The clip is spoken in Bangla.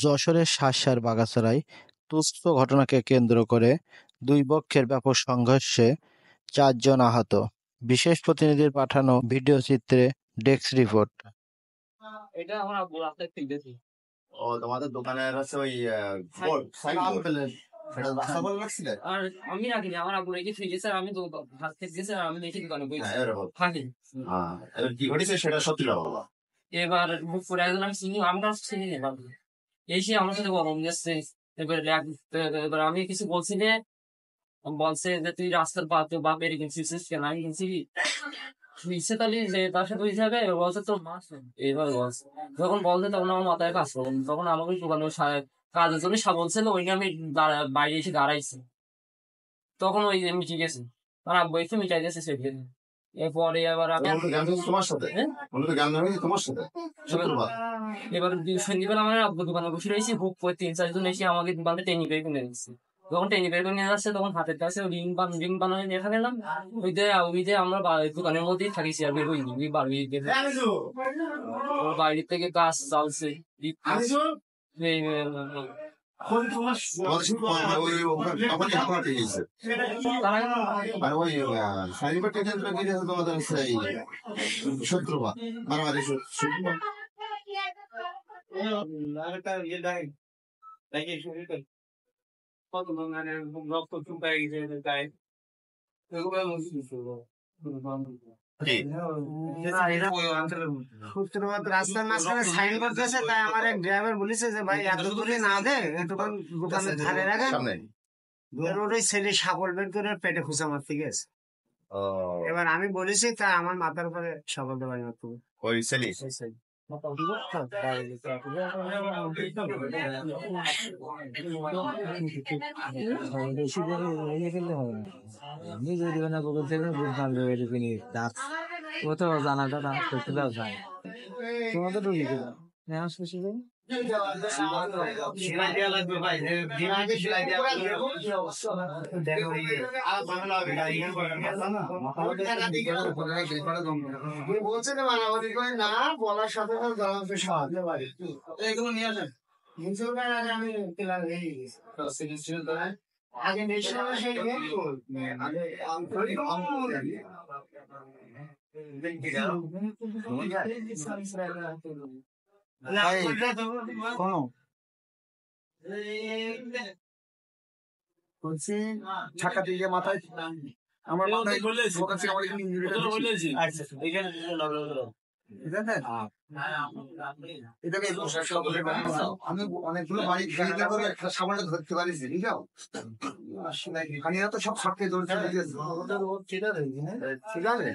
যশোরের শাঁসার বাগাছড়ায় তুচ্ছ ঘটনাকে কেন্দ্র করে দুই পক্ষের ব্যাপক সংঘর্ষে ৪ জন আহত। বিশেষ প্রতিনিধির পাঠানো ভিডিওচিত্রে ডেস্ক রিপোর্ট। এটা আমার আব্বু রাস্তায় ফেলতেছি। ও তোমাদের দোকানের হচ্ছে ওই বোর্ড সাইনবোর্ড সেটা রাস্তা বলে রাখছিলে? আর আমি রাখিনি, আমার আব্বু রেখে ফেলেছে। আর আমি তো হাত থেকে গেছে আর আমি দেখি দোকানে বসে হ্যাঁ এরকম। থাকি। এবার কি ঘটেছে সেটা সত্যি বাবা। এবার বুক করে একজন আমি চিনি, আমরা চিনি না বাবু। এসে আমার সাথে গরম যাচ্ছে। এবার আমি কিছু বলছি না, বলছে যে তুই রাস্তার বাপ এর গেছিস কেন? আমি বলছি ইচ্ছে তাহলে যে তার সাথে হিসাবে বলছে তোর মাস এইভাবে বলছে। যখন বলছে তখন আমার মাথায় কাজ করবো, তখন আমাকে দোকানে কাজের জন্য সাবল ছিল, ওইটা আমি বাইরে এসে দাঁড়াইছি। তখন ওই মিটিয়ে গেছে, আর আব্বু এসে মিটাই দিয়েছে সেদিকে। এরপরে আবার আমি তোমার সাথে তোমার সাথে এবার সন্ধ্যেবেলা আমার আব্বু দোকানে বসে রয়েছি, বুক করে ৩-৪ জন এসে আমাকে দোকানে টেনি বের করে নিচ্ছে। যখন টেনি বের করে নিয়ে যাচ্ছে তখন হাতের কাছে রিং বানানো দেখা গেলাম। ওই যে আমরা দোকানের মধ্যেই থাকিছি আর বের হইনি। বাইরে থেকে গাছ চালছে শত্রুবা মারামারি রক্ত চুপাই গেছে গায়ে। রাস্তার মাঝখানে সাইন করতেছে, তাই আমার এক ড্রাইভার বলেছে যে ভাই এত দূরে না দে, একটুখান দোকানের ধারে রাখেন। ওর ওই ছেলে সাপল বের করে পেটে খুঁজে মারতে গেছে। এবার আমি বলেছি, তাই আমার মাথার উপরে সাপল দেওয়া মারতে ওই ছেলে বলছে না মানাবাদি করে না বলার সাথে সাথে জানাতে সাহায্য পারি। এগুলো নিয়ে আসেন আগে আমি আগে নেশন সেই বলছি ছাকা দিয়ে মাথায় আমার মাথায় আমি অনেকগুলো বাড়ি সামান্য ধরতে পারিছি, ঠিক আছে সব সাক্ষী ধরছে, ঠিক আছে।